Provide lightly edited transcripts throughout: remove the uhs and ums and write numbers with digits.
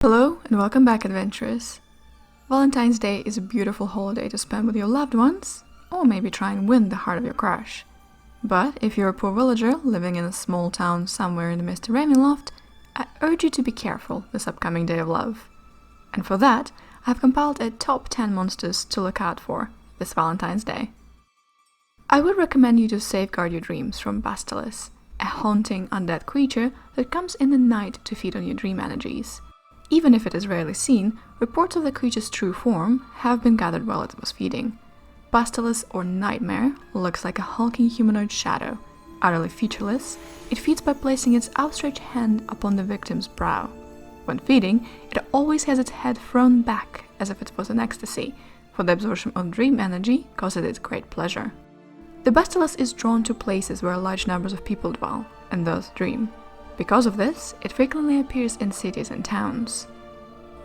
Hello and welcome back, adventurers! Valentine's Day is a beautiful holiday to spend with your loved ones, or maybe try and win the heart of your crush. But if you're a poor villager living in a small town somewhere in the midst of Ravenloft, I urge you to be careful this upcoming day of love. And for that, I've compiled a top 10 monsters to look out for this Valentine's Day. I would recommend you to safeguard your dreams from Basilisk, a haunting undead creature that comes in the night to feed on your dream energies. Even if it is rarely seen, reports of the creature's true form have been gathered while it was feeding. Basilisk, or Nightmare, looks like a hulking humanoid shadow. Utterly featureless, it feeds by placing its outstretched hand upon the victim's brow. When feeding, it always has its head thrown back as if it was in ecstasy, for the absorption of dream energy causes it great pleasure. The Basilisk is drawn to places where large numbers of people dwell, and thus dream. Because of this, it frequently appears in cities and towns.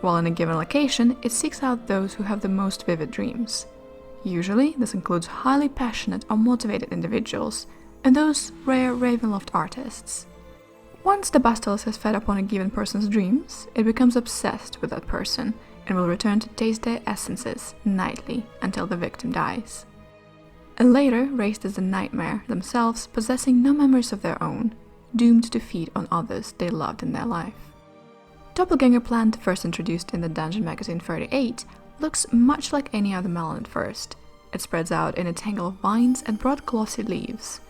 While in a given location, it seeks out those who have the most vivid dreams. Usually, this includes highly passionate or motivated individuals, and those rare Ravenloft artists. Once the Basilisk has fed upon a given person's dreams, it becomes obsessed with that person, and will return to taste their essences nightly until the victim dies. And later, raised as the Nightmare themselves, possessing no memories of their own, doomed to feed on others they loved in their life. Doppelganger plant, first introduced in the Dungeon Magazine 38, looks much like any other melon at first. It spreads out in a tangle of vines and broad glossy leaves,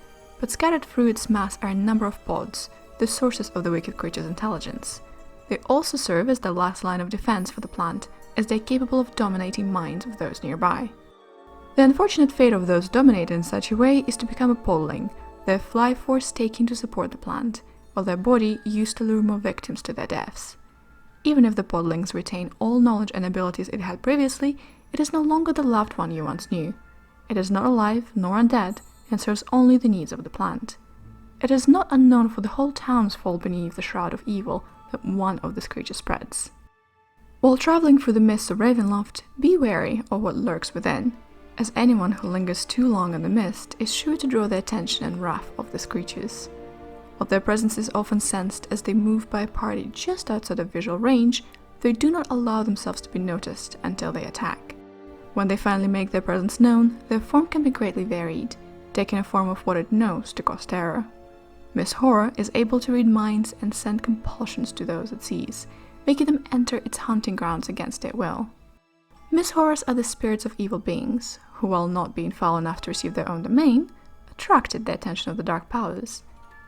but scattered through its mass are a number of pods, the sources of the wicked creature's intelligence. They also serve as the last line of defense for the plant, as they are capable of dominating minds of those nearby. The unfortunate fate of those dominated in such a way is to become a podling, their fly force taking to support the plant, while their body used to lure more victims to their deaths. Even if the podlings retain all knowledge and abilities it had previously, it is no longer the loved one you once knew. It is not alive nor undead, and serves only the needs of the plant. It is not unknown for the whole towns fall beneath the shroud of evil that one of this creature spreads. While traveling through the mists of Ravenloft, be wary of what lurks within, as anyone who lingers too long in the mist is sure to draw the attention and wrath of these creatures. While their presence is often sensed as they move by a party just outside of visual range, they do not allow themselves to be noticed until they attack. When they finally make their presence known, their form can be greatly varied, taking a form of what it knows to cause terror. Miss Horror is able to read minds and send compulsions to those it sees, making them enter its hunting grounds against their will. Miss Horrors are the spirits of evil beings, who, while not being foul enough to receive their own domain, attracted the attention of the dark powers.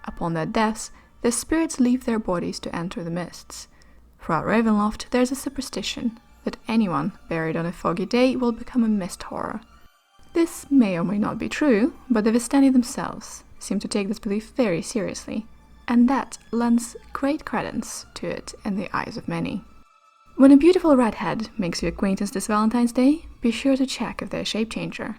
Upon their deaths, their spirits leave their bodies to enter the mists. Throughout Ravenloft, there is a superstition that anyone buried on a foggy day will become a mist horror. This may or may not be true, but the Vistani themselves seem to take this belief very seriously, and that lends great credence to it in the eyes of many. When a beautiful redhead makes your acquaintance this Valentine's Day, be sure to check if they're a shape-changer,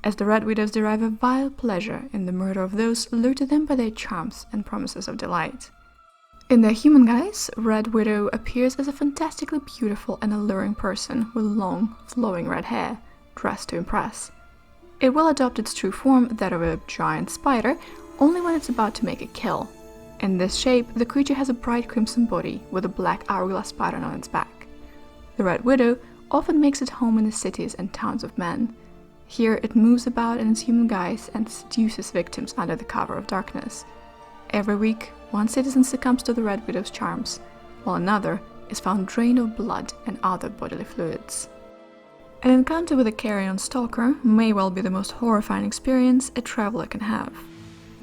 as the Red Widows derive a vile pleasure in the murder of those lured to them by their charms and promises of delight. In their human guise, Red Widow appears as a fantastically beautiful and alluring person with long, flowing red hair, dressed to impress. It will adopt its true form, that of a giant spider, only when it's about to make a kill. In this shape, the creature has a bright crimson body with a black hourglass pattern on its back. The Red Widow often makes its home in the cities and towns of men. Here it moves about in its human guise and seduces victims under the cover of darkness. Every week, one citizen succumbs to the Red Widow's charms, while another is found drained of blood and other bodily fluids. An encounter with a carrion stalker may well be the most horrifying experience a traveler can have.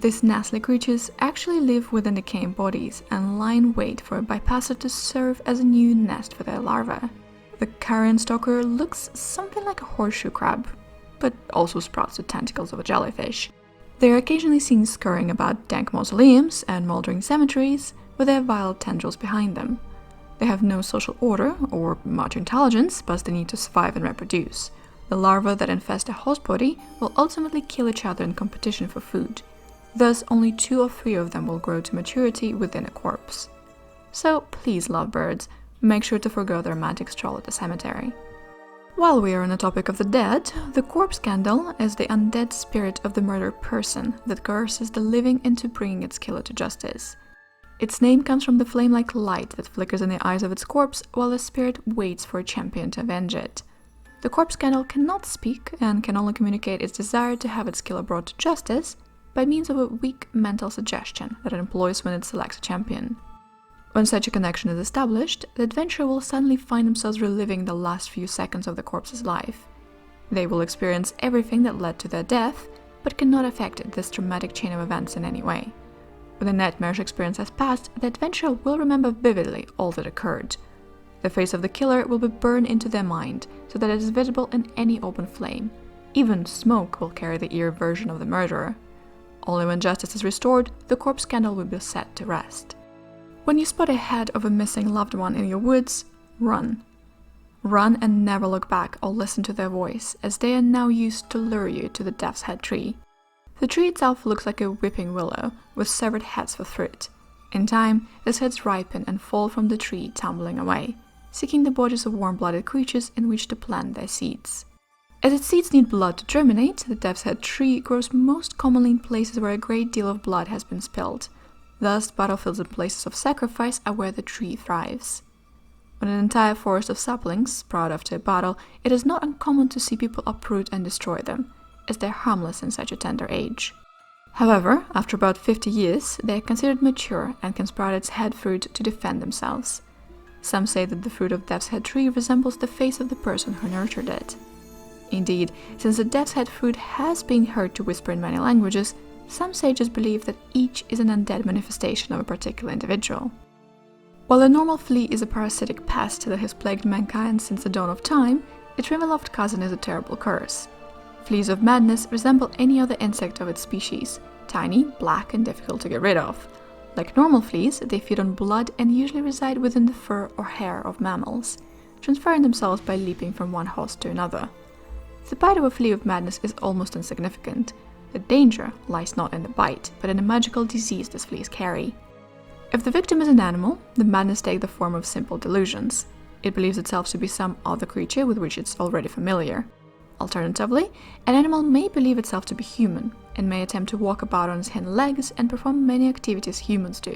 These nasty creatures actually live within decaying bodies and lie in wait for a bypasser to serve as a new nest for their larvae. The carrion stalker looks something like a horseshoe crab, but also sprouts the tentacles of a jellyfish. They are occasionally seen scurrying about dank mausoleums and moldering cemeteries with their vile tendrils behind them. They have no social order or much intelligence, but they need to survive and reproduce. The larvae that infest a host body will ultimately kill each other in competition for food. Thus, only 2 or 3 of them will grow to maturity within a corpse. So, please, lovebirds, make sure to forgo the romantic stroll at the cemetery. While we are on the topic of the dead, the corpse candle is the undead spirit of the murdered person that coerces the living into bringing its killer to justice. Its name comes from the flame-like light that flickers in the eyes of its corpse while the spirit waits for a champion to avenge it. The corpse candle cannot speak and can only communicate its desire to have its killer brought to justice by means of a weak mental suggestion that it employs when it selects a champion. When such a connection is established, the adventurer will suddenly find themselves reliving the last few seconds of the corpse's life. They will experience everything that led to their death, but cannot affect this traumatic chain of events in any way. When the nightmarish experience has passed, the adventurer will remember vividly all that occurred. The face of the killer will be burned into their mind, so that it is visible in any open flame. Even smoke will carry the eerie version of the murderer. Only when justice is restored, the corpse candle will be set to rest. When you spot a head of a missing loved one in your woods, run. Run and never look back or listen to their voice, as they are now used to lure you to the Death's Head tree. The tree itself looks like a weeping willow, with severed heads for fruit. In time, these heads ripen and fall from the tree, tumbling away, seeking the bodies of warm-blooded creatures in which to plant their seeds. As its seeds need blood to germinate, the Death's Head tree grows most commonly in places where a great deal of blood has been spilled. Thus, battlefields and places of sacrifice are where the tree thrives. When an entire forest of saplings sprout after a battle, it is not uncommon to see people uproot and destroy them, as they are harmless in such a tender age. However, after about 50 years, they are considered mature and can sprout its head fruit to defend themselves. Some say that the fruit of Death's Head tree resembles the face of the person who nurtured it. Indeed, since the Death's Head fruit has been heard to whisper in many languages, some sages believe that each is an undead manifestation of a particular individual. While a normal flea is a parasitic pest that has plagued mankind since the dawn of time, its Ravenloft cousin is a terrible curse. Fleas of madness resemble any other insect of its species, tiny, black, and difficult to get rid of. Like normal fleas, they feed on blood and usually reside within the fur or hair of mammals, transferring themselves by leaping from one host to another. The bite of a flea of madness is almost insignificant. The danger lies not in the bite, but in a magical disease these fleas carry. If the victim is an animal, the madness takes the form of simple delusions. It believes itself to be some other creature with which it's already familiar. Alternatively, an animal may believe itself to be human, and may attempt to walk about on its hind legs and perform many activities humans do.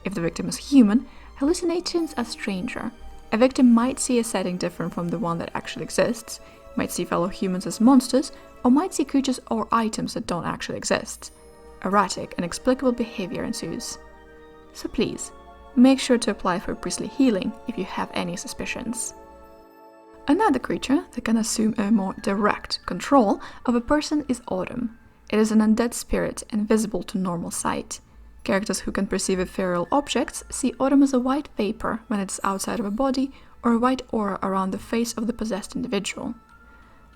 If the victim is human, hallucinations are stranger. A victim might see a setting different from the one that actually exists, might see fellow humans as monsters, or might see creatures or items that don't actually exist. Erratic, inexplicable behavior ensues. So please, make sure to apply for priestly healing if you have any suspicions. Another creature that can assume a more direct control of a person is Autumn. It is an undead spirit invisible to normal sight. Characters who can perceive ethereal objects see Autumn as a white vapor when it is outside of a body, or a white aura around the face of the possessed individual.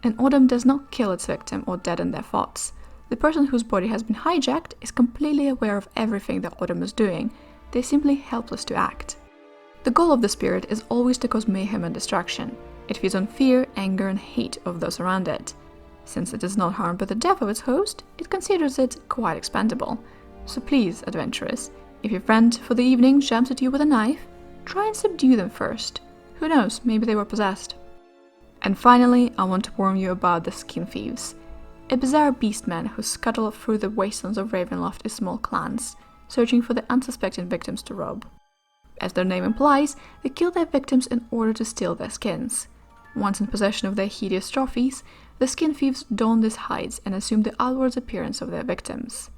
And Autumn does not kill its victim or deaden their thoughts. The person whose body has been hijacked is completely aware of everything that Autumn is doing. They're simply helpless to act. The goal of the spirit is always to cause mayhem and destruction. It feeds on fear, anger, and hate of those around it. Since it is not harmed by the death of its host, it considers it quite expendable. So please, adventurers, if your friend for the evening jumps at you with a knife, try and subdue them first. Who knows, maybe they were possessed. And finally, I want to warn you about the skin thieves. A bizarre beastmen who scuttle through the wastelands of Ravenloft in small clans, searching for the unsuspecting victims to rob. As their name implies, they kill their victims in order to steal their skins. Once in possession of their hideous trophies, the skin thieves don these hides and assume the outward appearance of their victims.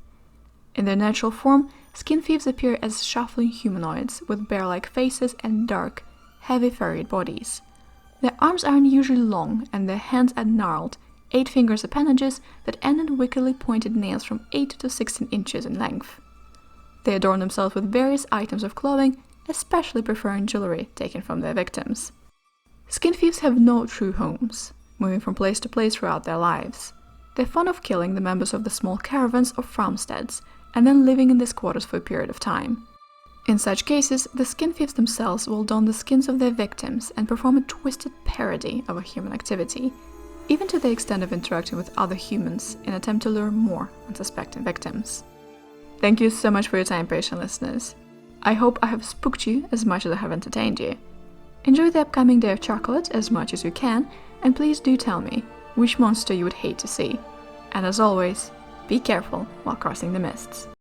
In their natural form, skin thieves appear as shuffling humanoids with bear-like faces and dark, heavy furried bodies. Their arms are unusually long and their hands are gnarled, 8-finger appendages that end in wickedly pointed nails from 8 to 16 inches in length. They adorn themselves with various items of clothing, especially preferring jewelry taken from their victims. Skin thieves have no true homes, moving from place to place throughout their lives. They're fond of killing the members of the small caravans or farmsteads, and then living in these quarters for a period of time. In such cases, the skin thieves themselves will don the skins of their victims and perform a twisted parody of a human activity, even to the extent of interacting with other humans in an attempt to lure more unsuspecting victims. Thank you so much for your time, patient listeners. I hope I have spooked you as much as I have entertained you. Enjoy the upcoming Day of Chocolate as much as you can, and please do tell me which monster you would hate to see. And as always, be careful while crossing the mists.